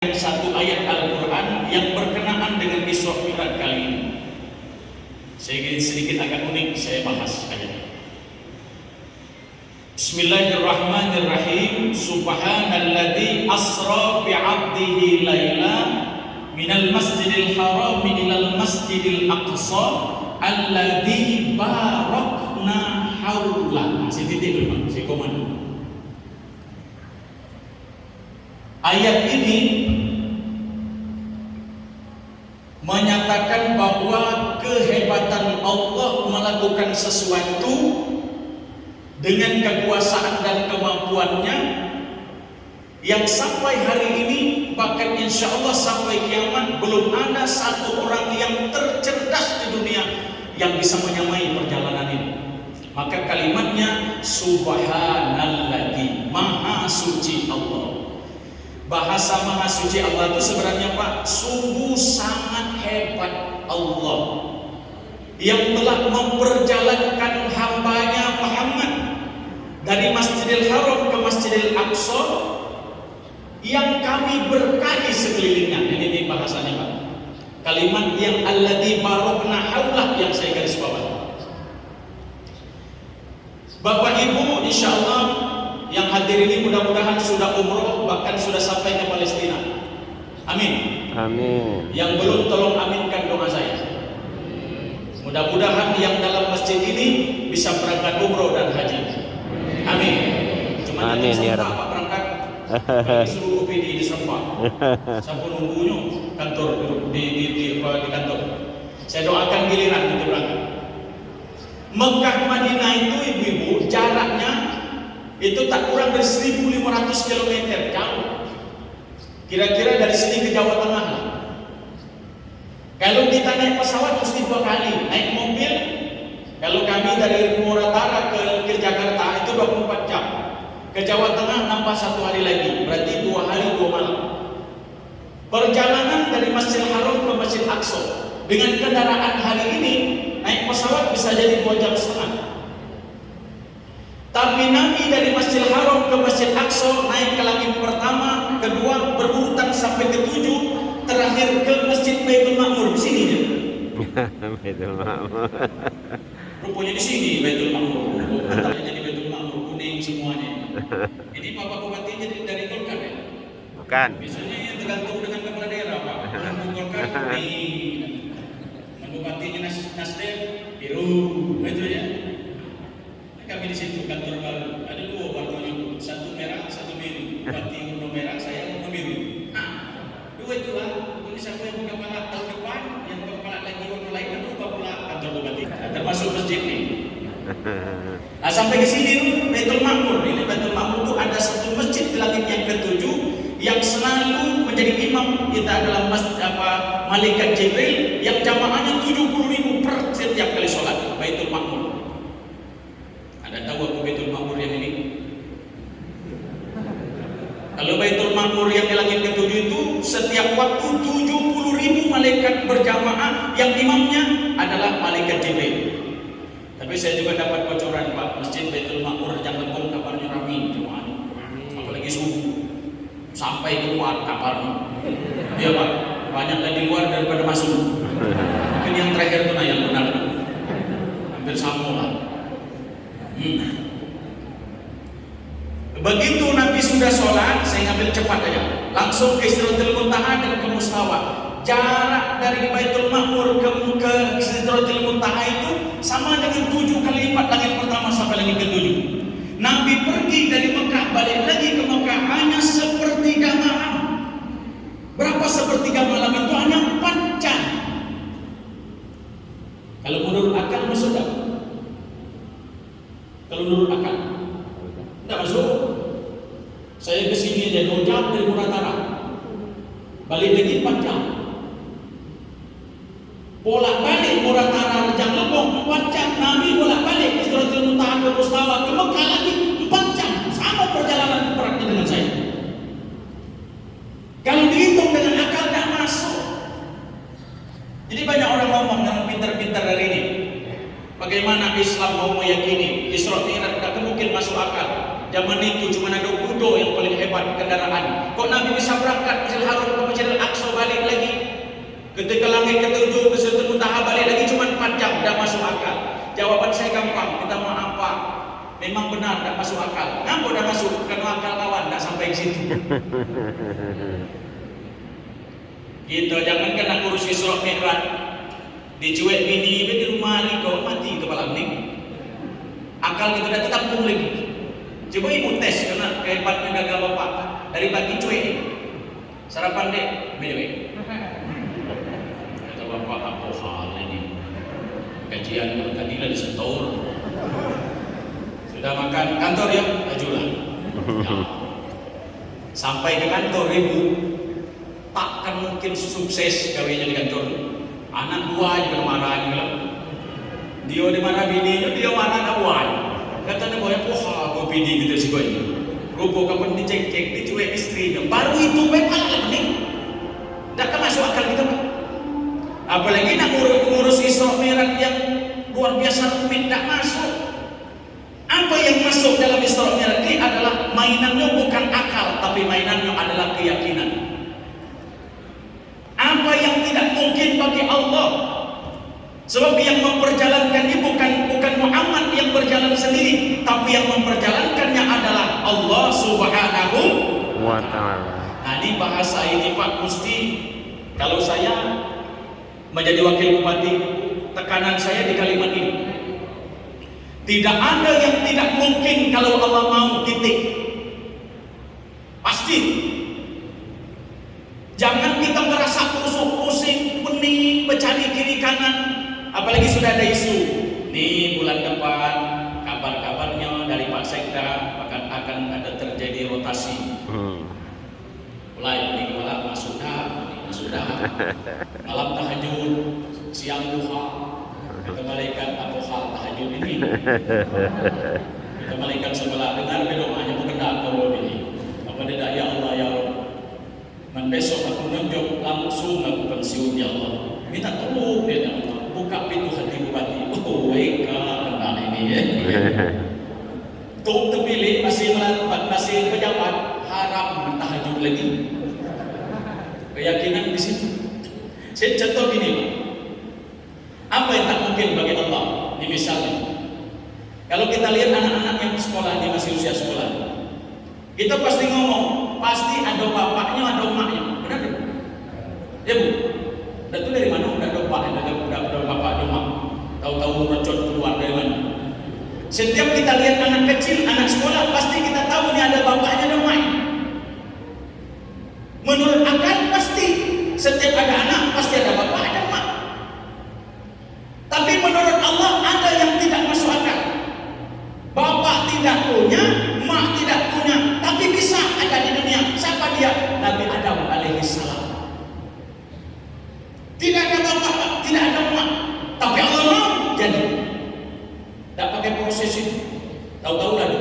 satu ayat Al-Quran yang berkenaan dengan Isra Mi'raj kali ini. Sedikit agak unik saya bahas ayat. Bismillahirrahmanirrahim. Subhanalladzi asra bi'abdihi laila minal masjidil haram ilal masjidil aqsa alladzi barakna haula. Saya titik dulu, saya komando. Ayat ini menyatakan bahwa kehebatan Allah melakukan sesuatu dengan kekuasaan dan kemampuannya yang sampai hari ini, bahkan insya Allah sampai kiamat, belum ada satu orang yang tercerdas di dunia yang bisa menyamai perjalanan ini. Maka kalimatnya Subhanalladzi, Maha Suci Allah. Bahasa Maha Suci Allah itu sebenarnya Pak, sungguh sangat hebat Allah yang telah memperjalankan hambanya Muhammad dari Masjidil Haram ke Masjidil Aqsa yang kami berkahi sekelilingnya. Ini bahasanya Pak, kalimat yang alladzi barakna haulah yang saya garis bawah. Bapak Ibu insya Allah yang hadir ini mudah-mudahan sudah umroh, bahkan sudah sampai ke Palestina. Amin. Amin. Yang belum tolong aminkan doa saya. Mudah-mudahan yang dalam masjid ini bisa berangkat umroh dan haji. Amin. Cuma amin ya Rabb. Pak berangkat disuruh OPD di Serempak. Sampai nunggunya kantor di kantor. Saya doakan giliran untuk berangkat. Mekah Madinah itu ibu-ibu jaraknya itu tak kurang dari 1.500 km jauh. Kira-kira dari sini ke Jawa Tengah. Kalau kita naik pesawat mesti 2 kali, naik mobil. Kalau kami dari Muratara ke Jakarta itu 24 jam. Ke Jawa Tengah nambah 1 hari lagi, berarti 2 hari 2 malam. Perjalanan dari Masjidil Haram ke Masjid Aqsa dengan kendaraan hari ini naik pesawat bisa jadi 2 jam setengah. Tapi Nabi dari Masjidil Haram ke Masjid Aqsa naik ke langit pertama, kedua, berurutan sampai ke-7, terakhir ke Masjid Baitul Ma'mur. Di sini dia. Baitul Ma'mur. Rupanya di sini Baitul Ma'mur. Katanya jadi Baitul Ma'mur kuning semuanya. Ini Bapak Bupati jadi dari Golkar ya? Bukan. Biasanya yang tergantung dengan kepala daerah Pak. Kalau Golkar kuning, Bupatinya Nasdem biru, betul ya? Kami di situ kantor baru ada 2 warnanya, satu merah, satu biru. Bupati warna merah, saya warna biru. Nah, 2 itulah. Ini siapa yang buka kepala tahun depan, yang buka kepala lagi warna lain, dan berubah pula kantor bupati. Termasuk masjid nih. Nah, sampai ke sini Baitul Ma'mur. Ini Baitul Ma'mur itu ada satu masjid di langit yang ke-7 yang selalu menjadi imam kita adalah malaikat Jibril yang jamaahnya 70.000 per setiap kali sholat. Baitul Ma'mur. Ada tahu aku Baitul Ma'mur yang ini? Kalau Baitul Ma'mur yang di langit ke-7 itu setiap waktu 70.000 malaikat berjamaah yang imamnya adalah malaikat Jibril. Tapi saya juga dapat bocoran Pak, Masjid Baitul Ma'mur jangan lebong kabarnya rame jemaah. Apalagi subuh sampai keluar kabarnya. Iya Pak, banyak lagi luar daripada masuk. Mungkin yang terakhir itu yang benar. Hampir sama lah. Begitu Nabi sudah sholat, saya ngambil cepat aja, langsung ke Sidratul Muntaha dan ke Mustawa. Jarak dari Baitul Ma'mur ke Sidratul Muntaha itu sama dengan 7 kali lipat langit pertama sampai langit ke-7. Nabi pergi dari Mekah balik lagi ke Mekah hanya sepertiga malam. Berapa sepertiga malam itu? Hanya 4 jam. Kalau menurut akal masuk tak? Kalau menurut akal tidak masuk. Saya kesini aja 2 jam dari Muratara, balik lagi 4 jam. Bolak-balik Muratara Rejang Lebong 4 jam. Nabi bolak-balik ke Sidratul Muntaha ke Mustawa ke Mekah lagi 4 jam. Sama perjalanan beratnya dengan saya. Kalau dihitung dengan akal tidak masuk. Jadi banyak orang ngomong yang pintar-pintar hari ini, bagaimana Islam mau meyakini Isra Mi'raj tidak mungkin masuk akal. Zaman itu cuma ada kudo yang paling hebat kendaraan. Kok Nabi bisa berangkat Masjidil Haram ke Masjidil Aqsa balik lagi? Ketika langit ketujuh ke Sidratul Muntaha balik lagi cuma 4 jam, dah masuk akal. Jawaban saya gampang, kita mau apa? Memang benar tak masuk akal. Ngapa dah masuk? Karena akal kawan tak sampai ke situ. Gitu, jangankan nak urus Isra Mi'raj. Dicuek bini di rumah ni kau mati kepala pening. Akal kita dah tertampung lagi. Coba ibu tes karena kehebatnya gagal bapak. Dari pagi cuek. Sarapan dek, beda. Kata bapak, apa hal ini? Kajian keadilan disetor. Sudah makan kantor ya? Ajulah. Ya. Sampai ke kantor ibu, takkan mungkin sukses kawinnya di kantor. Anak buah juga marah juga. Dia dimarah bininya, dia marah anak buah. Kata dia bahwa wah kopi di gitu sih boy. Rupa kapan dicek-cek, dicuek istrinya. Baru itu memang nih. Tak masuk akal kita. Apalagi nak ngurus Isra Mi'raj yang luar biasa rumit, tak masuk. Apa yang masuk dalam Isra Mi'raj ini adalah mainannya bukan akal, tapi mainannya adalah keyakinan. Apa yang tidak mungkin bagi Allah. Sebab yang memperjalankan ini bukan Muhammad yang berjalan sendiri, tapi yang memperjalankannya adalah Allah Subhanahu wa Ta'ala. Nah, ini bahasa ini Pak Musti, kalau saya menjadi wakil bupati, tekanan saya di kalimat ini. Tidak ada yang tidak mungkin kalau Allah mau, titik. Pasti. Jangan kita merasa pusing, pening, mencari kiri kanan. Apalagi sudah ada isu. Nih bulan depan kabar-kabarnya dari Pak Sekda akan ada terjadi rotasi. Mulai ini malam sudah, malam tahajud, siang duha. Kita malaikat apa hal tahajud ini? Kita malaikat sebelah dengar doanya berkendak kalau ini. Apa dia ya Allah ya Rabb. Man besok aku nunjuk langsung aku pensiun ya Allah. Minta tolong dia ya Allah. Buka pintu hati bupati. Oh, eka benar ini ya. Tuk terpilih masih pejabat haram tahajud lagi. Keyakinan di situ. Saya contoh gini, apa yang tak mungkin bagi Allah? Ini misalnya, kalau kita lihat anak-anak yang sekolah, dia masih usia sekolah, kita pasti ngomong, pasti ada bapaknya, ada emaknya, benar tak? Ya bu, itu dari mana? Ada bapak, ada bapak, ada emak. Tahu-tahu mercon keluar dari mana? Setiap kita lihat anak kecil, anak sekolah, pasti kita tahu ini ada bapaknya, ada emaknya. Menurut akal pasti setiap ada anak pasti ada bapak, ada emak. Tapi menurut Allah ada yang tidak masuk akal. Bapak tidak punya, emak tidak punya, tapi bisa ada di dunia. Siapa dia? Nabi Adam alaihissalam. Tidak ada bapak, tidak ada emak, tapi Allah mau jadi. Tak pakai proses itu. Tahu-tahu lalu.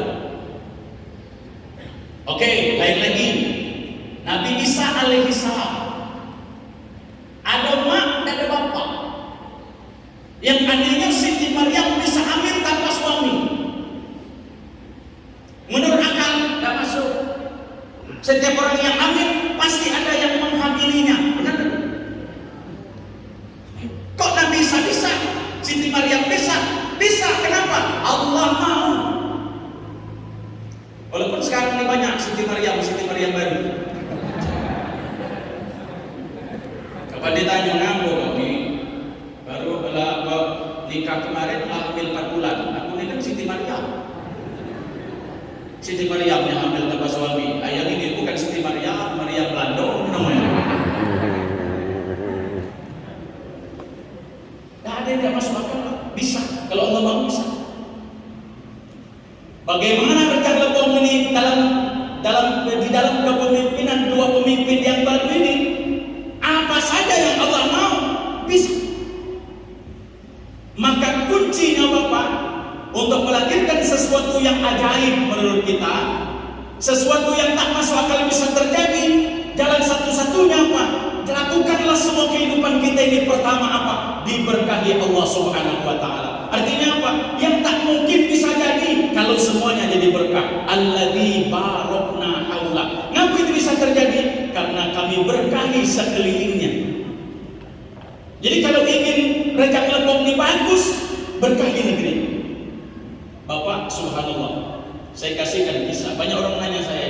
Oke, lain lagi. Nabi Isa alaihissalam. Ada emak, tidak ada bapak. Yang adanya Siti Maryam bisa hamil tanpa suami. Menurut akal tidak masuk. Setiap orang yang hamil pasti ada yang menghamilinya. Benar? Kok Nabi Isa bisa? Siti Maryam bisa? Bisa. Kenapa? Allah mau. Walaupun sekarang ini banyak Siti Maryam baru. Kapan ditanya ngapa kami? Baru nikah kemarin hamil 4 bulan. Aku ini kan Siti Maryam. Siti Maryam yang hamil tanpa suami. Ayah ini bukan Siti Maryam, Maryam Belando namanya. Tidak ada yang tidak masuk akal. Bisa. Kalau Allah mau bisa. Bagaimana rekan lebong ini di dalam kepemimpinan dua pemimpin yang baru ini? Apa saja yang Allah mau bisa. Maka kuncinya Bapak untuk melahirkan sesuatu yang ajaib menurut kita, sesuatu yang tak masuk akal bisa terjadi, jalan satu-satunya apa? Lakukanlah semua kehidupan kita ini pertama apa? Diberkahi Allah Subhanahu wa Ta'ala. Artinya apa? Yang tak mungkin bisa jadi kalau kalau semuanya jadi berkah. Alladzi barokna haula. Ngapa itu bisa terjadi? Karena kami berkahi sekelilingnya. Jadi kalau ingin Rejang Lebong ini bagus, berkahi negeri. Bapak, subhanallah, saya kasihkan kisah. Banyak orang nanya saya,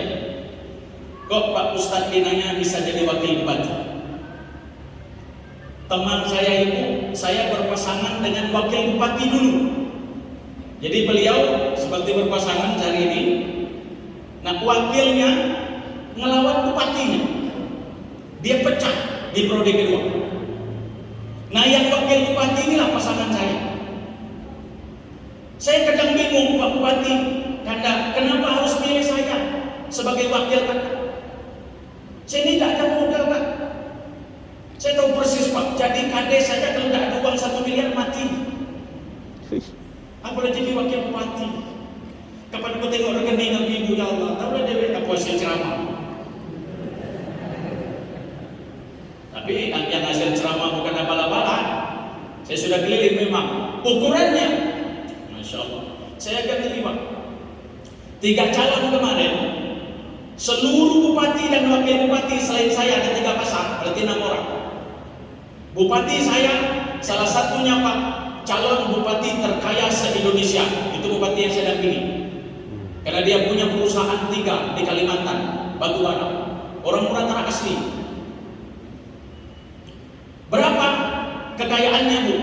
kok Pak Ustadz Binanya bisa jadi wakil bupati? Teman saya itu, saya berpasangan dengan wakil bupati dulu. Jadi beliau seperti berpasangan hari ini. Nah, wakilnya ngelawan bupatinya. Dia pecah di periode kedua. Nah, yang wakil bupati inilah pasangan saya. Saya kadang bingung, Pak Bupati, kenapa harus pilih saya sebagai wakil Pak? Saya ini tidak ada modal Pak. Saya tahu persis Pak, jadi kades saja kalau tidak ada uang 1 miliar mati. Apalagi jadi wakil bupati. Kapan aku tengok rekening ibu, ya Allah, tahu dia apa hasil ceramah. Tapi yang hasil ceramah bukan abal-abalan. Saya sudah keliling memang. Ukurannya, Masya Allah. Saya akan terima 3 calon kemarin. Seluruh bupati dan wakil bupati selain saya ada 3 pasang, berarti 6 orang. Bupati saya salah satunya Pak, calon bupati terkaya se-Indonesia. Itu bupati yang saya dampingi. Karena dia punya perusahaan 3 di Kalimantan, batu bara. Orang Murantara asli. Berapa kekayaannya Bu?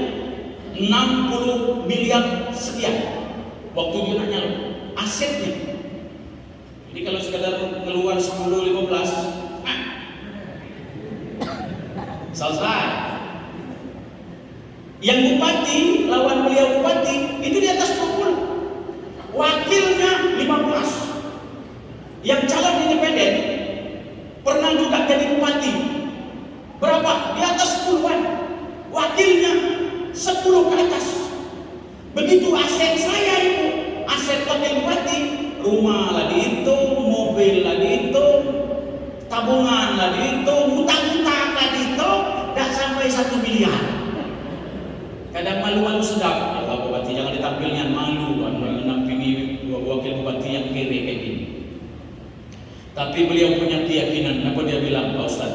60 miliar sekian. Waktu dia nanya asetnya. Jadi kalau sekedar ngeluar 10-15, selesai. Yang bupati lawan beliau bupati itu di atas 20. Wakilnya 15. Yang calon independen pernah juga jadi bupati. Berapa? Di atas 10-an. Wakilnya 10 ke atas. Begitu aset saya itu, aset wakil bupati, rumah lah dihitung, mobil lah dihitung, tabungan lah dihitung, hutang-hutang lah dihitung, tidak sampai 1 miliar. Kadang malu-malu sedap, ya Allah bupati jangan ditampilnya malu kan, menampingi wakil bupati yang kere kayak gini. Tapi beliau punya keyakinan, apa dia bilang, Pak Ustaz?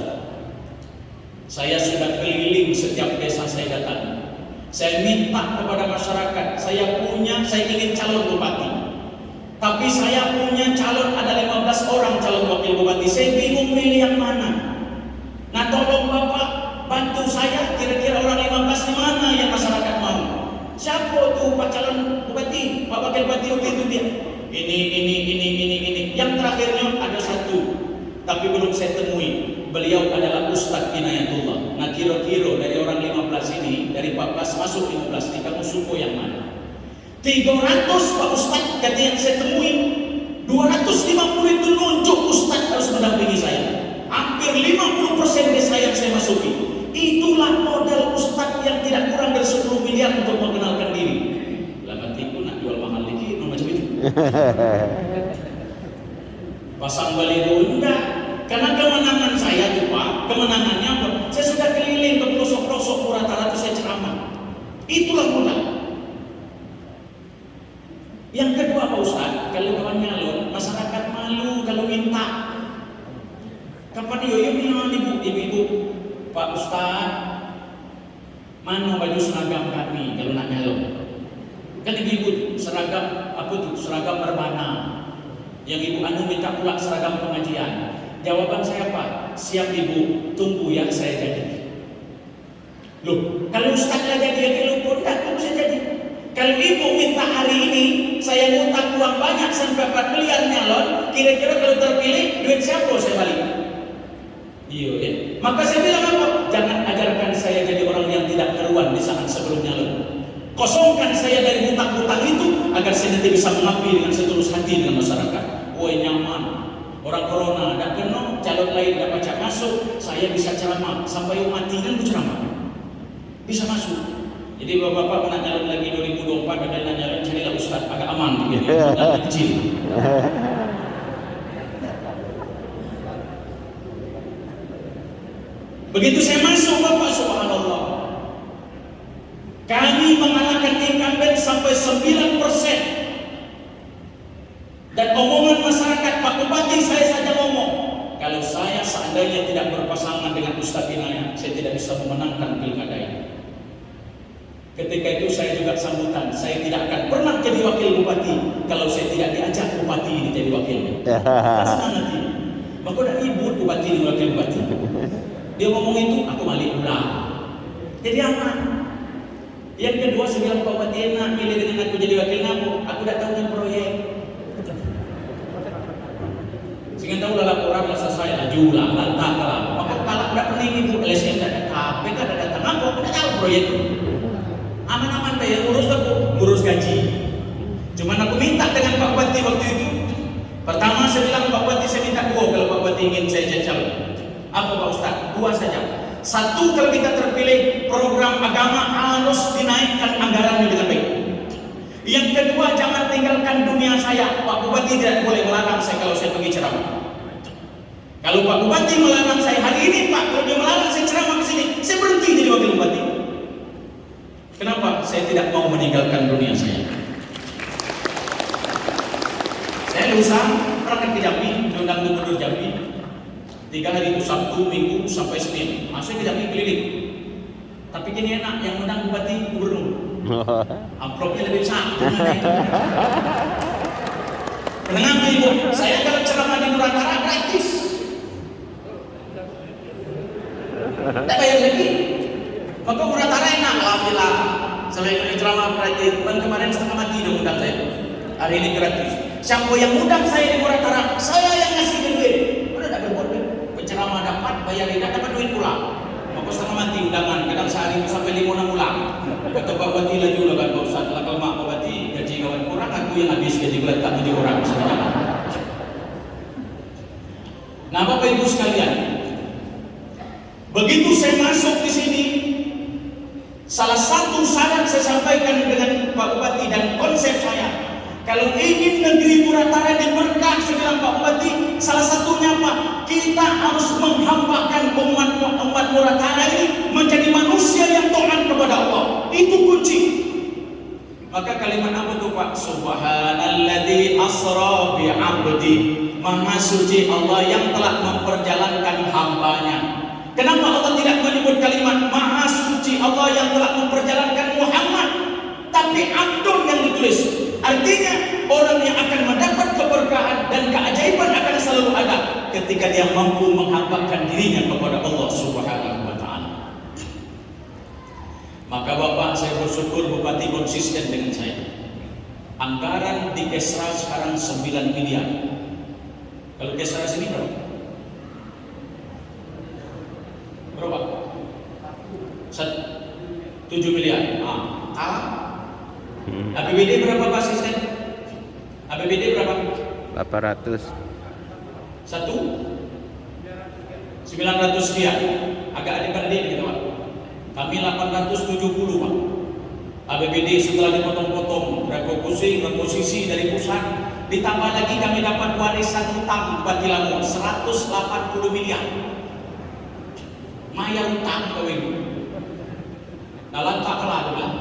Saya sudah keliling setiap desa saya datang. Saya minta kepada masyarakat, saya ingin calon bupati. Tapi saya punya calon, ada 15 orang calon wakil bupati. Saya bingung milih yang mana. Nah tolong Bapak bantu saya, kira-kira orang 15 di mana yang masyarakat mau. Siapa tuh Pak calon bupati, Pak wakil bupati waktu itu dia. Ini. Yang terakhirnya ada 1, tapi belum saya temui. Beliau adalah Ustadz Inayatullah. Nah kira-kira dari orang 15 ini, dari 14 masuk 15, ini kamu suku yang mana? 300 Pak Ustadz kata yang saya temui, 250 itu nunjuk Ustadz harus mendampingi saya. Hampir 50% desa yang saya masuki. Itulah modal Ustadz yang tidak kurang dari 10 miliar untuk mengenalkan diri. Lama tiku nak jual mahal lagi, macam itu. Pasang baliho enggak. Karena kemenangan saya tuh Pak, kemenangannya apa? Saya sudah keliling ke pelosok-pelosok Murantara itu saya ceramah. Itulah modal. Yang kedua Pak Ustaz, kalau kawan nyalon, masyarakat malu kalau minta. Kapan yoyo bilang ibu-ibu, Pak Ustaz, mana baju seragam kami kalau nak nyalon? Kan ibu-ibu seragam apa tuh? Seragam berbana. Yang ibu anu minta pula seragam pengajian. Jawaban saya Pak, siap ibu, tunggu yang saya jadi. Loh, kalau Ustaz lah jadi lupa, tak tunggu saya jadi. Kalau ibu minta hari ini, saya ngutang uang banyak sampai 4 miliar nyalon, kira-kira kalau terpilih, duit siapa saya balik? Iya ya. Maka saya bilang apa? Jangan ajarkan saya jadi orang yang tidak karuan di saat sebelum nyalon. Kosongkan saya dari hutang-hutang itu, agar saya nanti bisa mengabdi dengan setulus hati dengan masyarakat. Woi nyaman. Orang corona tidak kena, calon lain tidak baca masuk, saya bisa ceramah sampai mati kan ceramah bisa masuk. Jadi bapak-bapak nak nyalon lagi 2024 ada nak nyalon carilah Ustaz agak aman gitu, modalnya kecil. Begitu saya masuk Bapak subhanallah, kami mengalahkan incumbent sampai 9%. Dan omongan masyarakat, Pak Bupati saya saja ngomong, kalau saya seandainya tidak berpasangan dengan Ustadz Inayat, saya tidak bisa memenangkan pilkada ini. Ketika itu saya juga sambutan, saya tidak akan pernah jadi wakil bupati kalau saya tidak diajak bupati ini jadi wakilnya. Semangat ini. Maka udah ribut bupati ini wakil bupati. Dia ngomong itu, aku balik pulang. Jadi aman. Yang kedua saya bilang, Pak Bupati enak, pilih dengan aku jadi wakil aku tidak tahu kan proyek. Sehingga tahu lah laporan lah selesai, laju lah, lantak lah. Maka kalau tidak pernah ibu LSM tidak datang, PK tidak datang, aku tidak tahu proyek itu. Aman-aman deh, yang urus aku, ngurus gaji. Cuman aku minta dengan Pak Bupati waktu itu. Pertama saya bilang, Pak Bupati saya minta dua kalau Pak Bupati ingin saya jadi calon. Apa Pak Ustaz? Dua saja. Satu, kalau kita terpilih, program agama harus dinaikkan anggarannya dengan baik. Yang kedua, jangan tinggalkan dunia saya. Pak Bupati tidak boleh melarang saya kalau saya pergi ceramah. Kalau Pak Bupati melarang saya hari ini, Pak, kalau dia melarang saya ceramah ke sini, saya berhenti jadi wakil bupati. Kenapa? Saya tidak mau meninggalkan dunia saya. Saya lusa berangkat ke Jambi, diundang Gubernur Jambi. 3 hari itu Sabtu, Minggu sampai Senin. Masih ke Jambi keliling. Tapi kini enak yang undang bupati gubernur. Amplopnya lebih besar. Menengah ibu, saya kalau ceramah di Nuratara gratis. Tak bayar lagi. Maka Nuratara enak, alhamdulillah. Saya ikut ceramah gratis. Kemarin setengah mati dia undang saya. Hari ini gratis. Siapa yang undang saya di Nuratara? Saya yang ngasih duit. Udah tak berbuat. Penceramah dapat, bayar tidak dapat duit pula. Maka setengah mati undangan. Kadang sehari itu sampai 5-6 bulan. Kata Pak Bupati laju lah kan Pak Ustaz. Kalau Mak Pak Bupati gaji kawan kurang, aku yang habis gaji geletak 7 orang sebenarnya. Nah Bapak Ibu sekalian, begitu saya masuk di sini, salah satu syarat saya sampaikan dengan Pak Bupati dan konsep saya, kalau ingin negeri Nuratara diberkah, saya bilang Pak Bupati, salah satunya apa? Kita harus menghambakan umat Nuratara ini menjadi manusia yang taat kepada Allah. Itu kunci. Maka kalimat apa itu Pak? Subhanalladzi asra bi 'abdi. Maha suci Allah yang telah memperjalankan hambanya. Kenapa Allah tidak menyebut kalimat Maha suci Allah yang telah memperjalankan Muhammad, tapi Abdul yang ditulis? Artinya orang yang akan mendapat keberkahan dan keajaiban akan selalu ada ketika dia mampu menghambakan dirinya kepada Allah Subhanahu wa taala. Maka Bapak, saya bersyukur Bupati konsisten dengan saya. Anggaran di Kesra sekarang 9 miliar. Kalau Kesra sini berapa? Berapa? 7 miliar. APBD berapa Pak Asisten? APBD berapa? 800. 900 sekian. Agak adik-adik gitu Pak. Kami 870 Pak. APBD setelah dipotong-potong, reposisi dari pusat, ditambah lagi kami dapat warisan utang Bupati Lango 180 miliar. Maya utang kawin. Nah lantak kalah bilang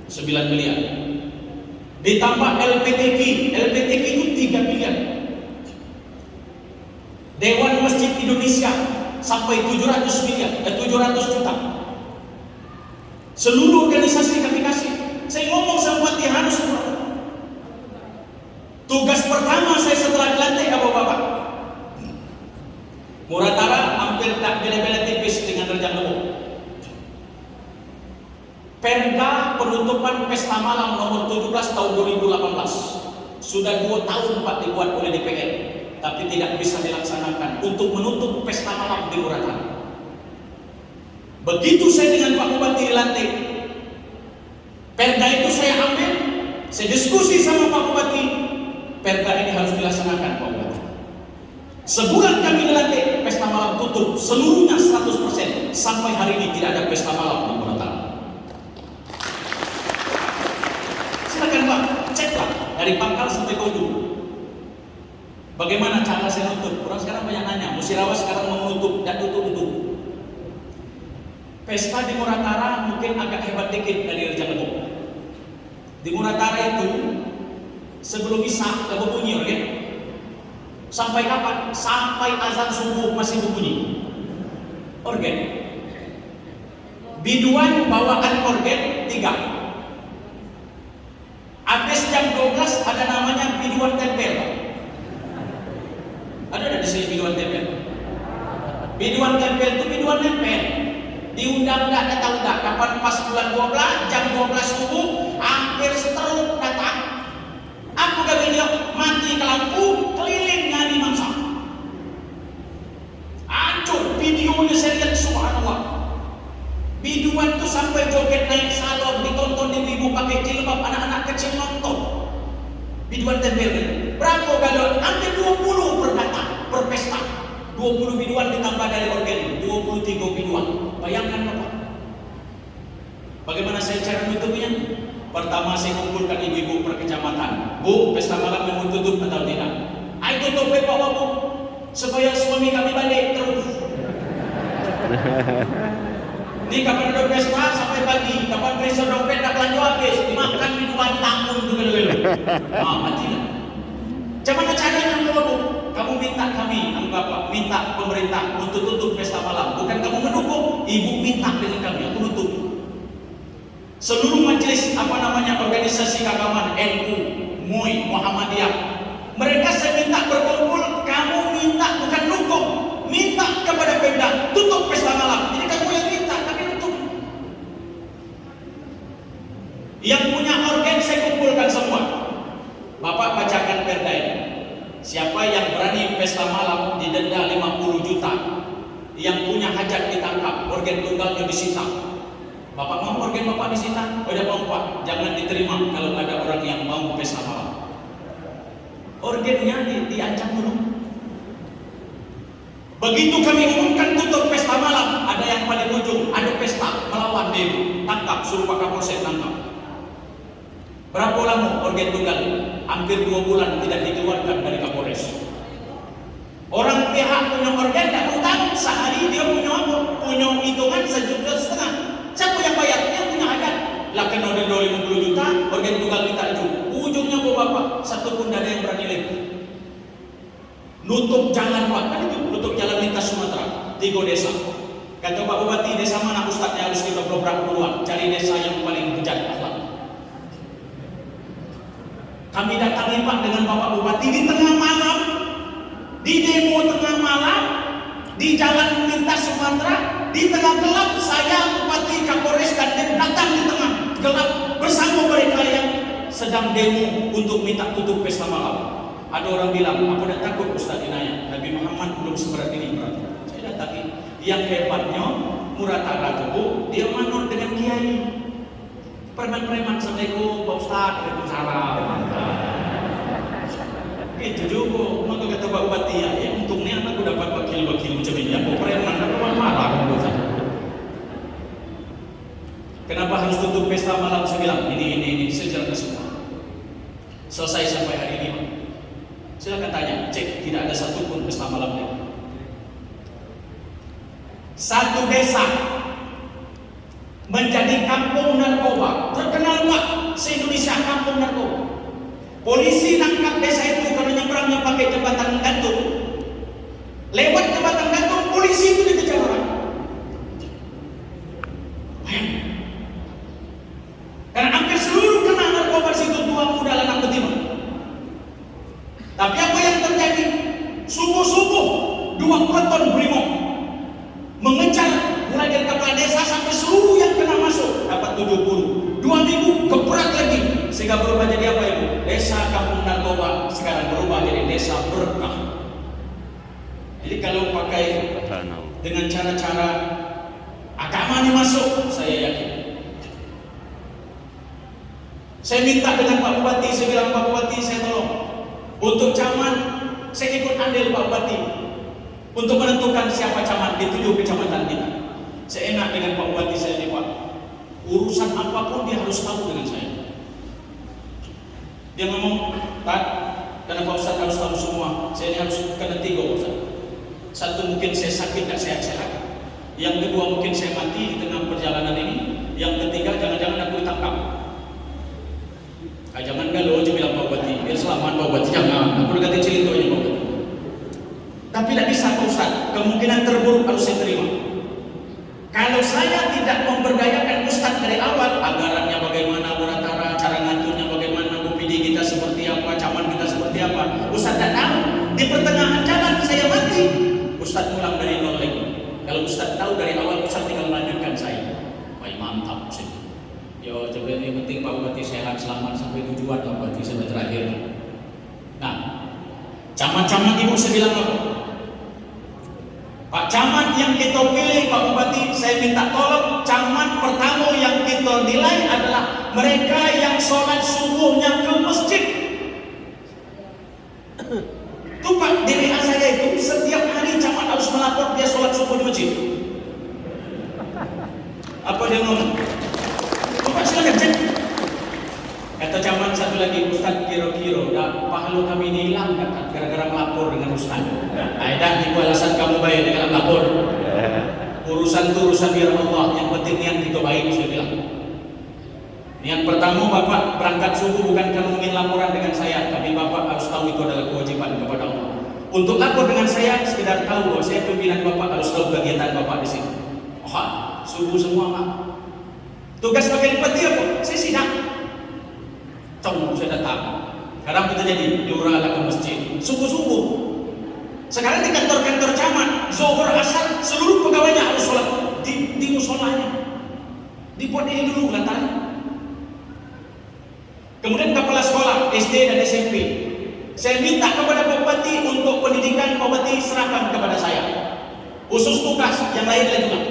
9 miliar. Ditambah LPTK itu 3 miliar. Dewan Masjid Indonesia sampai 700 miliar, 700 juta. Seluruh organisasi kami kasih. Saya ngomong sama Bupati harus tugas pertama saya setelah dilantik apa Bapak? Nuratara hampir tak bela-bela tipis dengan Rejang Lebong. Perda penutupan pesta malam nomor 17 tahun 2018 sudah 2 tahun Pak dibuat oleh DPR, tapi tidak bisa dilaksanakan untuk menutup pesta malam di Nuratara. Begitu saya dengan Pak Bupati dilantik, perda itu saya ambil, saya diskusi sama Pak Bupati, perda ini harus dilaksanakan Pak Bupati. Sebulan kami dilantik, pesta malam tutup seluruhnya 100%. Sampai hari ini tidak ada pesta malam di Nuratara. Silakan Pak, ceklah dari Pangkal sampai Kodu. Bagaimana cara saya nutup? Orang sekarang banyak nanya, Musirawas sekarang mau nutup dan tutup. Pesta di Nuratara mungkin agak hebat dikit dari Rejang Lebong. Di Nuratara itu Sebelum Isya gak berbunyi organ. Sampai kapan? Sampai azan subuh masih berbunyi organ. Biduan bawaan organ 3. Habis jam 12 ada namanya biduan tempel. Ada di sini biduan tempel. Biduan tempel itu biduan tempel. Diundang enggak, datang enggak. Kapan pas bulan 12 jam 12 subuh hampir seteruk datang. Aku gak video mati ke lampu keliling nyari mangsa. Hancur videonya saya lihat, subhanallah. Biduan tuh sampai joget naik salon, ditonton ibu-ibu pakai jilbab, anak-anak kecil nonton. Biduan tempel berapa galon? Hampir 20 per datang, per pesta. 20 biduan ditambah dari organ, 23 biduan. Bayangkan Bapak. Bagaimana saya cara menutupnya? Pertama saya kumpulkan ibu-ibu per kecamatan. Bu, pesta malam mau tutup atau tidak? Ayo tutup Bapak Bu, supaya suami kami balik terus. Ini kapan ada pesta sampai pagi, kapan pesta dompet tak lanjut habis, dimakan minuman tanggung itu gitu. Mati lah. Gimana caranya Bu? Kamu minta kami, Bapak minta pemerintah untuk tutup pesta malam, bukan kamu mendukung. Ibu minta dengan kami, aku tutup. Seluruh majelis organisasi keagamaan NU, MUI, Muhammadiyah, mereka saya minta berkumpul, kamu minta bukan dukung, minta kepada Pemda tutup pesta malam. Jadi kamu yang minta, kami tutup. Yang punya organ saya kumpulkan semua. Bapak bacakan perda ini. Siapa yang berani pesta malam didenda 50 juta. Yang punya hajat ditangkap, organ tunggalnya disita. Bapak mau organ Bapak disita? Udah mau Pak, jangan diterima kalau ada orang yang mau pesta malam. Organnya diancam dulu. Begitu kami umumkan tutup pesta malam, ada yang paling ujung, ada pesta melawan demo, tangkap, suruh Pak Kapolsek tangkap. Berapa lama organ tunggal? Hampir 2 bulan tidak dikeluarkan dari Kapolres. Orang pihak punya organ tidak mau tahu, sehari dia punya apa? Punya hitungan 1,5 juta. Siapa yang bayar? Dia punya hajat. Lah kena denda 50 juta, organ tunggal minta itu. Ujungnya Bapak, satu pun tidak ada yang berani lagi. Nutup jalan Pak, kan itu nutup jalan lintas Sumatera, 3 desa. Kata Pak Bupati, desa mana ustadznya harus kita dobrak duluan, cari desa yang paling bejat akhlak. Kami datangi Pak dengan Bapak Bupati di tengah malam, di demo tengah malam, di jalan lintas Sumatera, di tengah gelap. Saya Bupati, Kapolres dan Dem datang di tengah gelap bersama mereka yang sedang demo untuk minta tutup pesta malam. Ada orang bilang, aku tidak takut Ustaz Inayat, Nabi Muhammad belum seberat ini berat. Saya datangi. Yang hebatnya Muratara Bu, dia manut dengan kiai. Preman-preman, Assalamualaikum Pak Ustaz, Waalaikumsalam. Itu juga, maka kata Pak Bupati, ya untungnya aku dapat wakil-wakil macam ini. Aku preman, aku marah. Kenapa harus tutup pesta malam? Saya bilang, ini, saya jelaskan semua. Selesai sampai hari ini, Pak. Silakan tanya, cek, tidak ada satupun pesta malam lagi. Satu desa menjadi kampung narkoba, terkenal Pak, se-Indonesia kampung narkoba. Polisi nangkap desa itu karena nyebrangnya pakai jembatan gantung. Lewat jembatan gantung, polisi itu dikejar orang. Karena hampir seluruh kena narkoba situ, tua muda lanang betina. Tapi apa yang terjadi? Subuh-subuh 2 peleton brimob mengejar mulai dari kepala desa sampai seluruh yang kena masuk, dapat 70. 2 minggu gebrak lagi sehingga berubah jadi apa Ibu? Desa kampung narkoba sekarang berubah jadi desa berkah. Jadi kalau pakai dengan cara-cara agama ini masuk, saya yakin. Saya minta dengan Pak Bupati, saya bilang Pak Bupati, saya tolong untuk camat, saya ikut andil Pak Bupati untuk menentukan siapa camat di 7 kecamatan kita. Saya enak dengan Pak Bupati saya ini Pak. Urusan apapun dia harus tahu dengan saya. Dia ngomong, Pak, karena Pak Ustadz harus tahu semua. Saya ini harus kena 3 Ustadz. Satu, mungkin saya sakit dan sehat-sehat. Yang kedua, mungkin saya mati di tengah perjalanan ini. Yang ketiga, jangan-jangan aku ditangkap. Jangan galau aja bilang Pak Bupati, biar selamat Pak Bupati, jangan, aku udah ganti ceritanya Pak Bupati. Tapi tidak bisa Pak Ustaz, kemungkinan terburuk harus saya terima. Kalau saya tidak memberdayakan Ustaz dari awal, anggarannya bagaimana, muratara, cara ngaturnya bagaimana, BPD kita seperti apa, camat kita seperti apa, Ustaz tidak tahu. Di pertengahan jalan saya mati, Ustaz pulang dari nol lagi. Kalau Ustaz tahu dari awal, Ustaz tinggal melanjutkan saya. Baik, mantap sih. Yo, coba yang penting Pak Bupati sehat selamat sampai tujuan Pak Bupati sampai terakhir. Nah, camat-camat ibu saya bilang apa? Pak Camat yang kita pilih Pak Bupati, saya minta tolong camat pertama yang kita nilai adalah mereka yang sholat subuhnya ke masjid. Itu Pak, DPA saya itu setiap hari camat harus melapor dia sholat subuh di masjid. Apa dia ngomong? Bapak silakan cek. Kata camat satu lagi, Ustaz kira-kira pahala kami ini hilang kan gara-gara melapor dengan Ustaz. Ada itu alasan kamu bayar dengan melapor. Urusan itu urusan biar Allah, yang penting niat kita baik, saya bilang. Niat pertama Bapak berangkat subuh bukan karena ingin laporan dengan saya, tapi Bapak harus tahu itu adalah kewajiban kepada Allah. Untuk lapor dengan saya, sekedar tahu bahwa saya pimpinan Bapak, harus tahu kegiatan Bapak di sini. Oh, subuh semua Pak. Tugas bagian bupati apa? Saya sidang. Saya datang. Sekarang kita jadi lurah ke masjid subuh-subuh. Sekarang di kantor-kantor camat, zuhur asar seluruh pegawainya harus sholat di musolanya. Dibuat ini dulu latarnya. Kemudian kepala sekolah SD dan SMP, saya minta kepada Pak Bupati untuk pendidikan Pak Bupati serahkan kepada saya. Khusus tugas yang lain lagi lah.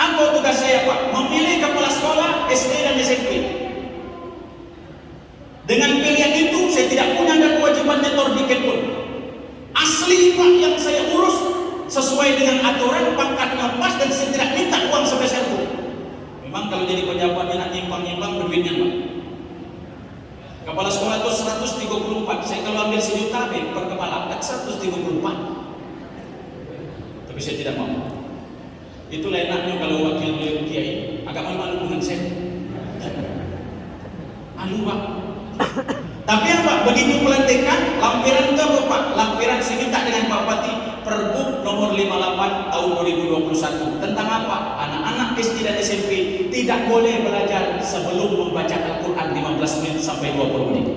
Apa tugas saya Pak? Memilih kepala sekolah SD dan SMP. Dengan pilihan itu saya tidak punya ada kewajiban nyetor tiket pun. Asli Pak yang saya urus sesuai dengan aturan, pangkatnya pas, dan saya tidak minta uang sebesar pun. Memang kalau jadi pejabat nak nyimpang-nyimpang berduitnya Pak. Kepala sekolah itu 134, saya kalau ambil 1 juta per kepala, 134. Tapi saya tidak mau. Itulah enaknya kalau wakil kiai agak malu-malu dengan saya. Malu Pak. Tapi apa? Begitu pelantikan, lampiran itu Pak? Lampiran saya minta dengan Pak Bupati, Pergub nomor 58 tahun 2021 tentang apa? Anak-anak SD dan SMP tidak boleh belajar sebelum membaca Al-Quran 15 menit sampai 20 menit.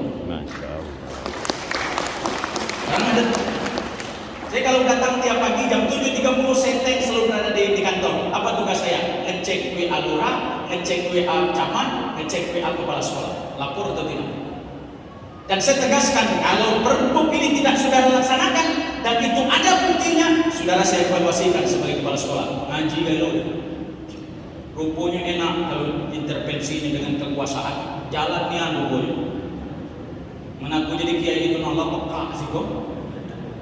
Karena saya kalau datang tiap pagi jam 7.30 saya selalu berada di kantor. Apa tugas saya? Ngecek WA lurah, ngecek WA camat, ngecek WA kepala sekolah. Lapor atau tidak? Dan saya tegaskan, kalau Pergub ini tidak sudah dilaksanakan dan itu ada buktinya, saudara saya evaluasikan sebagai kepala sekolah. Ngaji galau. Rupanya enak kalau intervensinya dengan kekuasaan. Jalannya rupanya. Menaku jadi kiai itu nolak peka sih kok.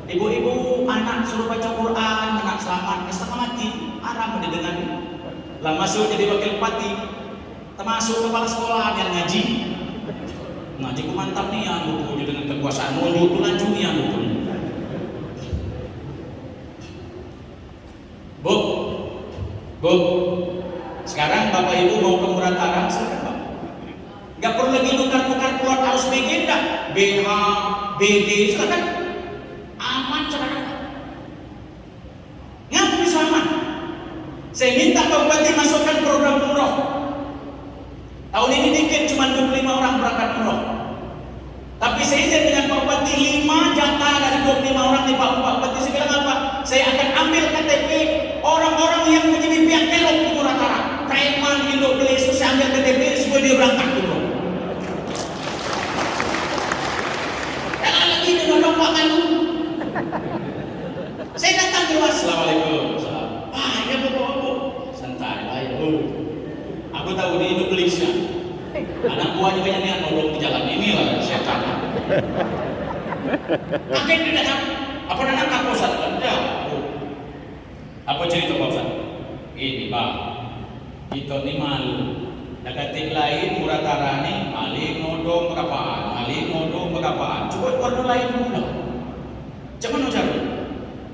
Ibu-ibu anak suruh baca Quran, anak selamat, setengah mati, haram didengar. Lah masuk jadi wakil bupati, termasuk kepala sekolah yang ngaji. Ngaji ku mantap nih ya, buku dengan kekuasaan mulut itu lanjut nih ya, buku. Bu, sekarang Bapak Ibu mau ke Muratara, silakan Pak. Gak perlu lagi nukar-nukar keluar harus BG enggak, BH, BD, silakan. Aman sekarang. Ngapain bisa aman? Saya minta Pak Bupati masukkan program umroh. Tahun ini dikit cuma 25 orang berangkat umroh. Tapi saya izin dengan Pak Bupati 5 jatah dari 25 orang di Pak Bupati. Saya bilang apa? Saya akan ambil KTP orang-orang yang menjadi pihak kelok di Muratara. Preman, Indo beli, saya ambil KTP supaya dia berangkat umroh. Jangan lagi dengan lomba malu. Saya datang di was, Assalamualaikum. Ya Bu, santai lah ya. Aku tahu di Indonesia anak buahnya banyak yang nolong di jalan ini lah setan. Pakai tidak tahu. Apa nama Pak Ustaz? Ya. Apa cerita Pak Ustaz? Ini Pak, kita ni malu. Dekat lain Muratara ni maling nodong berapaan? Coba warna lain pula. Macam mana cara?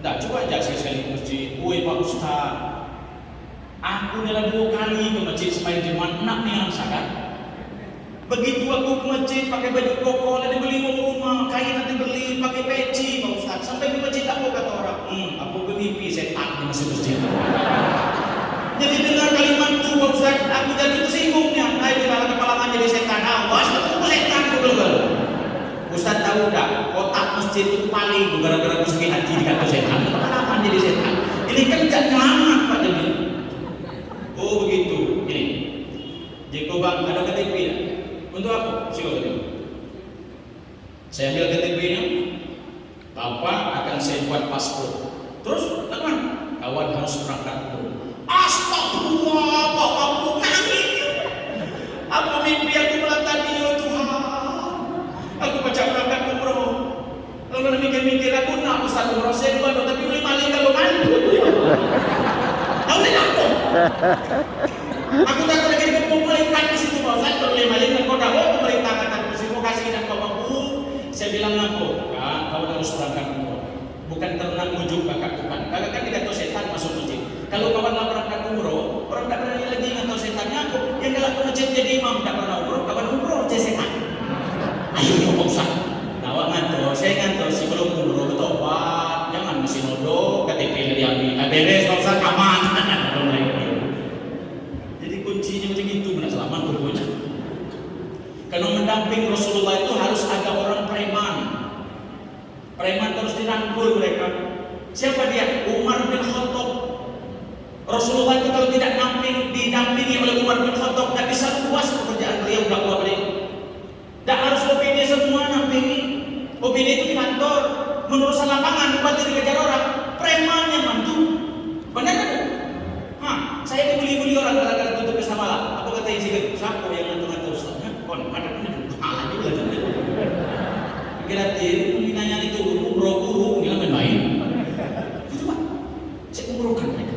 Tak, coba ajak sekali-sekali ke masjid. Oi Pak Ustaz, aku dah 2 kali ke masjid sebaik jemaat nak ni yang sangat. Begitu aku ke masjid pakai baju koko, nanti beli rumah, kain nanti beli pakai peci, Pak Ustaz. Sampai di masjid aku kata orang, aku bermimpi setan di masjid. Jadi dengar kalimat itu Pak Ustaz, aku jadi tersinggungnya. Nah itu kalau kepala jadi setan, awas aku setan betul. Ustaz tahu tak, kotak masjid itu paling gara-gara aku sakit hati dikata setan. Kenapa jadi setan? Ini kan gak nyelamat Pak jadi. Oh begitu, ini. Jika bang ada KTP ya? Untuk apa? Silakan. Saya ambil KTP-nya. Bapak akan saya buat paspor. Terus, teman, kawan harus berangkat dulu. Astagfirullah, Pak, aku nangis. Apa mimpi aku malam tadi, ya Tuhan? Aku baca berangkat umroh. Lalu mikir-mikir aku nak Ustaz umroh saya dua, tapi beli maling kalau mandu. Tahu tidak aku? Aku tak lagi ke pemerintah di situ Pak Ustaz, kalau maling dan kau tahu pemerintah kata terima kasih dan bapakku. Saya bilang aku, Kak, kau harus berangkat umroh. Bukan karena ujung kakak bukan. Kakak kan tidak tahu setan masuk masjid. Kalau kawan nak berangkat umroh, orang tak berani lagi nggak tahu setannya aku. Yang galak ke masjid jadi imam tak pernah umroh, kawan umroh jadi setan. Ayo ya Pak Ustaz. Nawak ngantor, saya ngantor sebelum umroh bertobat, jangan masih nodok, KTP diambil. Beres Pak Ustaz aman. Jadi kuncinya macam itu benar selamat pokoknya. Kalau mendamping Rasulullah itu harus ada orang preman. Preman terus dirangkul mereka. Siapa dia? Umar bin Khattab. Rasulullah itu kalau tidak didampingi oleh Umar bin Khattab, tidak bisa puas pekerjaan beliau dakwah beliau. Tidak harus opini semua nampingi. Opini itu di kantor, menurusan lapangan, bupati dikejar orang. Preman yang mantu. Benar kan? Saya dibuli-buli orang gara-gara tutup pesta malam. Apa kata Insinyur? Siapa yang ngantuk-ngantuk Ustaznya? Kon ada pun juga. Kira-kira pembinanya itu umroh bilang main. Itu Pak, saya umrohkan mereka.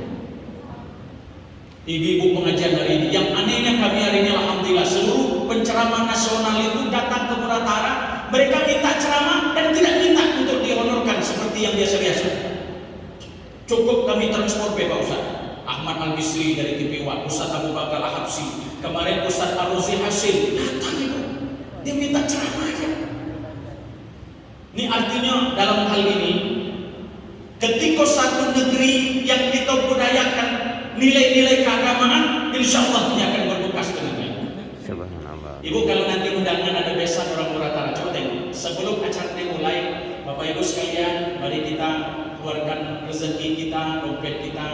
Ibu-ibu pengajian hari ini, yang anehnya kami hari ini alhamdulillah seluruh penceramah nasional itu datang ke Muratara. Mereka minta ceramah dan tidak minta untuk dihonorkan seperti yang biasa-biasa. Cukup kami transport Pak Ustaz. Ahmad Al-Bisri dari TPW, Ustaz Abu Bakar Al-Habsi, kemarin Ustaz Ar-Ruzi Hasim datang itu. Dia minta ceramah aja. Ini artinya dalam hal ini, ketika satu negeri yang kita budayakan nilai-nilai keagamaan, insya Allah ini akan berbekas dengan baik. Ibu kalau nanti undangan ada besan orang Muratara, coba tengok. Sebelum acara dimulai, Bapak Ibu sekalian, mari kita keluarkan rezeki kita, dompet kita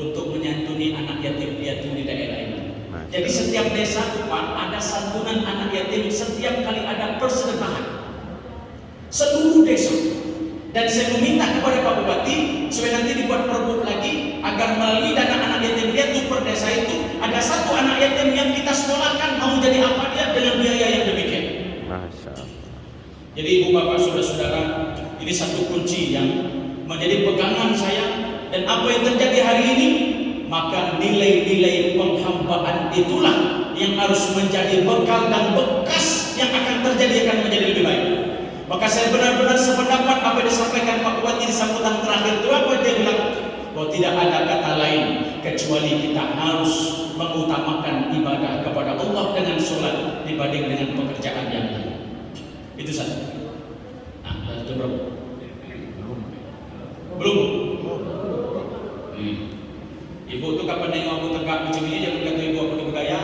untuk menyantuni anak yatim piatu di daerah ini. Jadi setiap desa Pak ada santunan anak yatim, setiap kali ada persedekahan. Seluruh desa. Dan saya meminta kepada Pak Bupati supaya nanti dibuat perbuk lagi agar melalui dana anak yatim piatu per desa itu ada satu anak yatim yang kita sekolahkan mau jadi apa dia dengan biaya yang demikian. Masya Allah. Jadi ibu bapak saudara-saudara, ini satu kunci yang menjadi pegangan saya dan apa yang terjadi hari ini, maka nilai-nilai penghambaan itulah yang harus menjadi bekal dan bekas yang akan terjadi akan menjadi lebih baik. Maka saya benar-benar sependapat apa yang disampaikan Pak Bupati di sambutan terakhir itu apa dia bilang, bahwa tidak ada kata lain kecuali kita harus mengutamakan ibadah kepada Allah dengan sholat dibanding dengan pekerjaan yang lain. Itu saja. Nah, itu berapa? Belum. Ibu tuh kapan nengok aku tegak macam ini jangan kata ibu aku bergaya.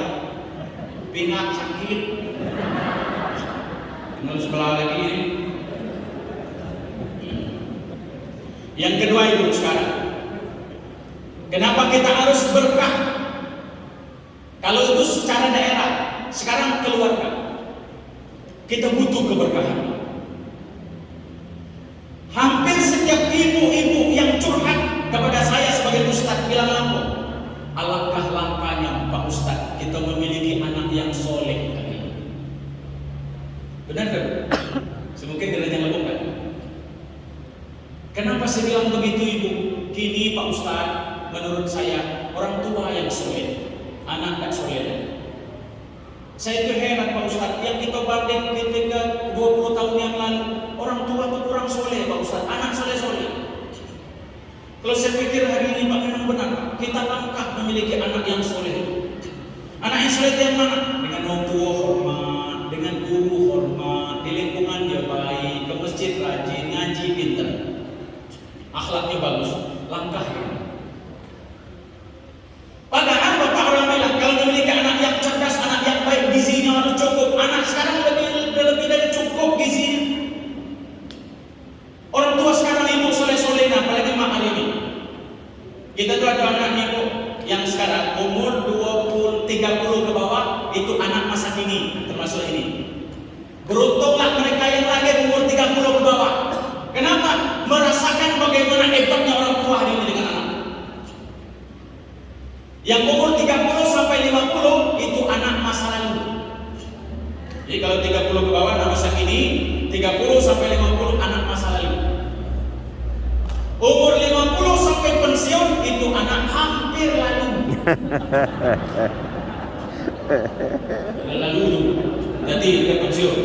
Pingat sakit. Tinggal sebelah lagi ini. Yang kedua ibu sekarang, kenapa kita harus berkah? Kalau itu secara daerah, sekarang keluarga, kita butuh keberkahan. Hampir setiap ibu-ibu yang curhat kepada saya sebagai ustaz bilang apa? Alangkah langkahnya Pak Ustaz kita memiliki anak yang soleh tadi. Benar kan? Semungkin derajat lebih kan? Kenapa saya bilang begitu ibu? Kini Pak Ustaz, menurut saya orang tua yang soleh, anak tak soleh. Saya itu heran Pak Ustaz, yang kita banding ketika 20 tahun yang lalu, orang tua itu kurang soleh Pak Ustaz, anak soleh-soleh. Kalau saya pikir hari ini Pak memang benar, kita langkah memiliki anak yang soleh. Anak yang soleh itu yang mana? Dengan orang tua hormat, Kita tuh ada anaknya kok yang sekarang umur 30 ke bawah, itu anak masa kini, termasuk ini. Beruntunglah mereka yang lahir umur 30 ke bawah. Kenapa? Merasakan bagaimana hebatnya orang tua hari ini dengan anak. Yang umur 30 sampai 50 itu anak masa lalu. Jadi kalau 30 ke bawah anak masa kini, 30 sampai 50 anak masa lalu. Umur 50 sampai pensiun itu anak hampir lalu. Lalu itu nanti dekat pensiun.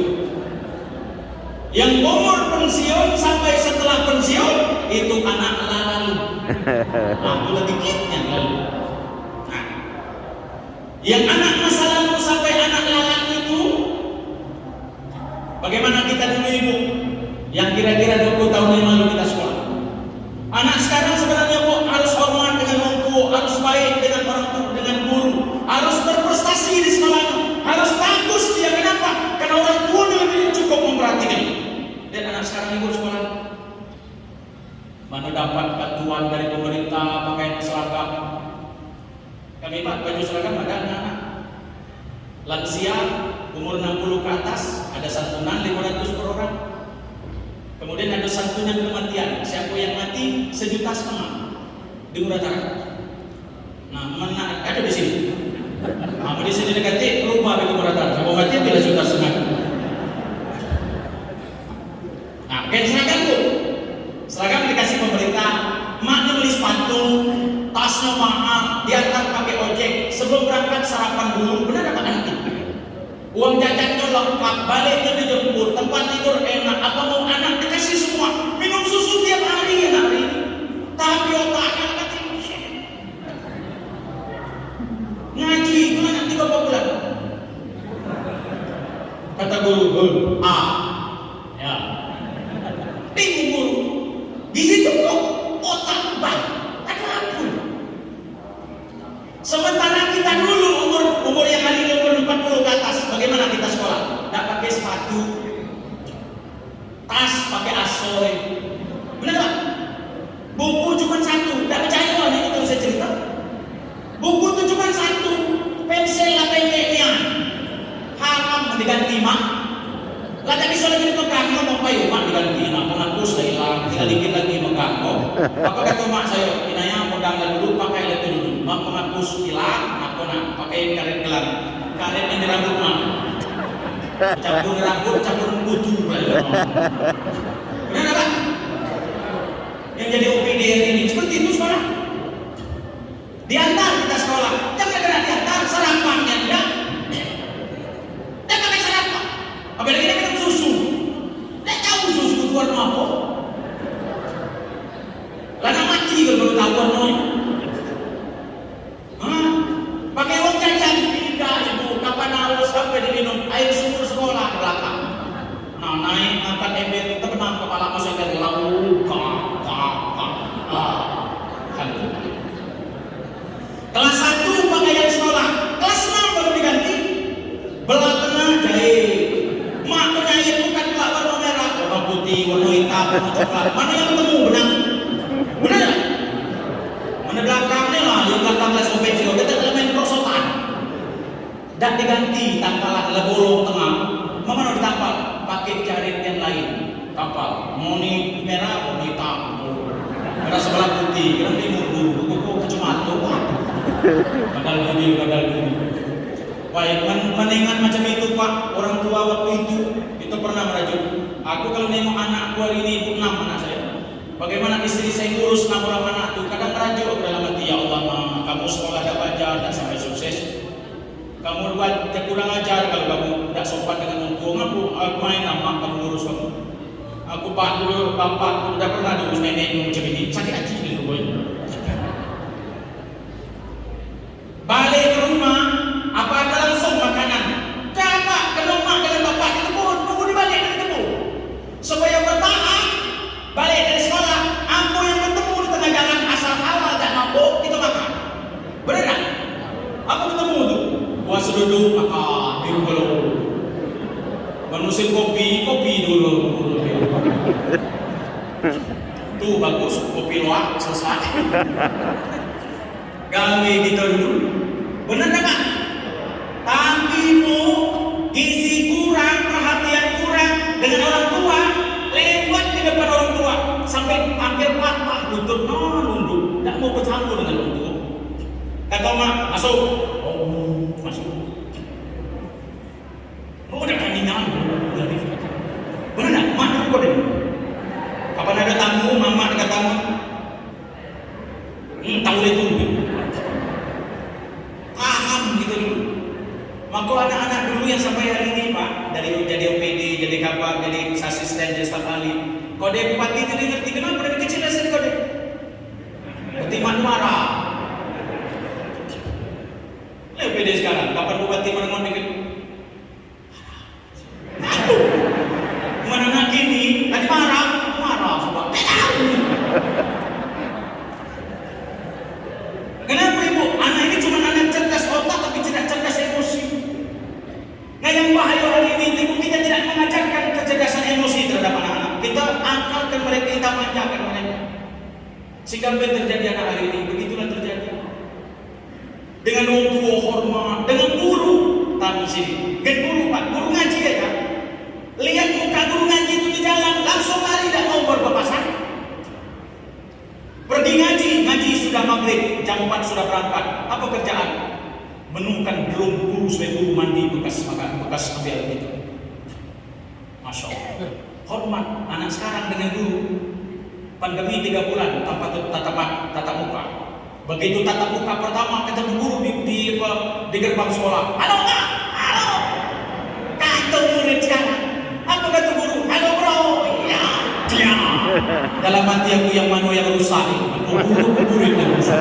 Yang umur pensiun sampai setelah pensiun itu anak lalu. Nah, itu dikitnya lalu. Nah, yang anak masa lalu sampai anak lalu itu, bagaimana kita dulu ibu? Yang kira-kira 20 tahun yang lalu kita sekolah. Anak sekarang sebenarnya bu harus hormat dengan orang tua, harus baik dengan orang tua, dengan guru, harus berprestasi di sekolahnya, harus bagus dia. Kenapa? Karena orang tua lebih cukup memperhatikan. Dan anak sekarang ibu sekolah, mana dapat bantuan dari pemerintah pakaian seragam? Kami pak baju seragam ada anak-anak lansia umur 60 ke atas ada santunan 500 per orang. Kemudian ada santunan kematian. Siapa yang mati 1,5 juta di Muratara. Nah, mana ada di sini. Nah, di sini dekat rumah di Muratara. Siapa mati bila 1,5 juta. Nah, kayak seragam bu. Seragam dikasih pemerintah. Maknya beli sepatu, tasnya mahal, diantar pakai ojek. Sebelum berangkat sarapan dulu. Benar apa nanti? Uang jajannya lengkap, baliknya dijemput, tempat tidur enak, apa mau anak dikasih semua, minum susu tiap hari ya hari. Tapi otaknya kecil. Ngaji itu anak 3 bulan. Kata guru, ya. Bingung guru. Di situ kok otak baik, ada apa? Sementara kita dulu umur yang hari umur 40 ke atas, bagaimana kita sekolah? Tidak pakai sepatu, tas pakai asoy, benar tak? Buku cuma satu, tidak percaya orang itu bisa cerita. Buku itu cuma satu, pensil lah pendeknya, haram diganti mak. Lah tak bisa lagi dipegang, mau payu mak diganti, nak penghapus dah hilang, tinggal dikit lagi megang. Apa kata mak saya? Inaya pegang dulu, pakai lagi dulu. Mak penghapus hilang, aku nak pakai karet gelang. Karet yang di rambut mak. Campur rambut, campur kutu. Benar tak? Yang jadi OPD hari ini seperti itu sekolah. Diantar kita sekolah, jangan kena diantar sarapannya enggak. Dan pakai sarapan. Apalagi dia minum susu. Dia tahu susu itu warna apa. Lana mati kalau baru tahu warnanya. Pakai uang jajan tidak ibu. Kapan harus sampai diminum air sumur sekolah ke belakang. Nah naik angkat ember terbenam kepala masuk dari laut. Kelas 1 pakaian sekolah, kelas 6 baru diganti. Belah tengah jahit. Mak penjahit bukan belah warna merah, warna putih, warna hitam, warna coklat. Mana yang ketemu benang? Benar tak? Mana belakangnya lah, yang belakang kelas OPC, kita elemen perosotan. Dan diganti tampalan bolong tengah. Mana ditampal? Pakai jarit yang lain. Tampal. Moni merah, warna hitam. Merah sebelah putih. Kira bingung dulu. Kok kecemato? Padahal gini. Baik, menengan macam itu pak. Orang tua waktu itu pernah merajuk. Aku kalau nengok anak aku hari ini 6 anak saya. Bagaimana istri saya ngurus 6 orang anak itu. Kadang merajuk dalam hati, ya Allah ma, kamu sekolah dah belajar dan sampai sukses. Kamu buat kurang ajar kalau kamu tidak sopan dengan orang tua. Aku main nama kamu ngurus kamu. Aku pak dulu, bapak dulu dah pernah diurus nenek macam ini. Sakit hati gitu boy. Balik ke rumah, apa ada langsung makanan? Jangan ke rumah dengan bapak di kebun, tunggu di balik dari kebun. Supaya bertahan, balik dari sekolah, aku yang bertemu di tengah jalan asal halal dan mampu, kita makan. Benar tak? Aku ketemu tu, puas duduk makan, di rumah. Menusin kopi dulu. Tuh bagus, kopi luar selesai. gawe gitu dulu. Benar nggak Pak? Tapi Bu, gizi kurang, perhatian kurang dengan orang tua, lewat di depan orang tua sampai hampir patah lutut, nunduk, tidak mau bercampur dengan orang tua. Kata mak, masuk. Oh, masuk. Oh, udah kandingan. Benar nggak? Mak aku deh. Kapan ada tamu, mama ada tamu. Tahu itu. Paham gitu dulu. Maka anak-anak dulu yang sampai hari ini Pak, dari jadi OPD, jadi kapal, jadi asisten, jadi staf ahli, kode bupati jadi ngerti kenapa dari kecil dasar kode. Berarti marah. OPD sekarang, kapan bupati merengon dikit? Aduh, mana anak ini, tadi marah coba. Kenapa ibu? Anak ini cuma anak cerdas otak tapi tidak cerdas emosi. Nah yang bahaya hari ini ibu kita tidak mengajarkan kecerdasan emosi terhadap anak-anak. Kita angkalkan mereka, kita manjakan mereka. Sehingga apa yang terjadi anak hari ini, begitulah terjadi. Dengan orang tua hormat, dengan guru, tapi sini, kan guru Pak, guru ngaji ya kan? Lihat muka guru ngaji itu di jalan, langsung lari tidak mau berpapasan. Pergi ngaji sudah maghrib, jam 4 sudah berangkat. Apa kerjaan? Menukan drum guru supaya guru mandi bekas ambil itu. Masya Allah. Hormat anak sekarang dengan guru. Pandemi 3 bulan tanpa tatap muka. Begitu tatap muka pertama ketemu guru di gerbang sekolah. Halo Pak, halo. Kata murid sekarang. Apa kata guru? Halo bro. Ya, dia. Dalam hati aku yang mana yang rusak. Murid yang rusak.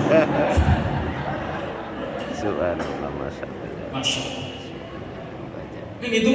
Subhanallah, masya Allah. Masya Allah. Ini itu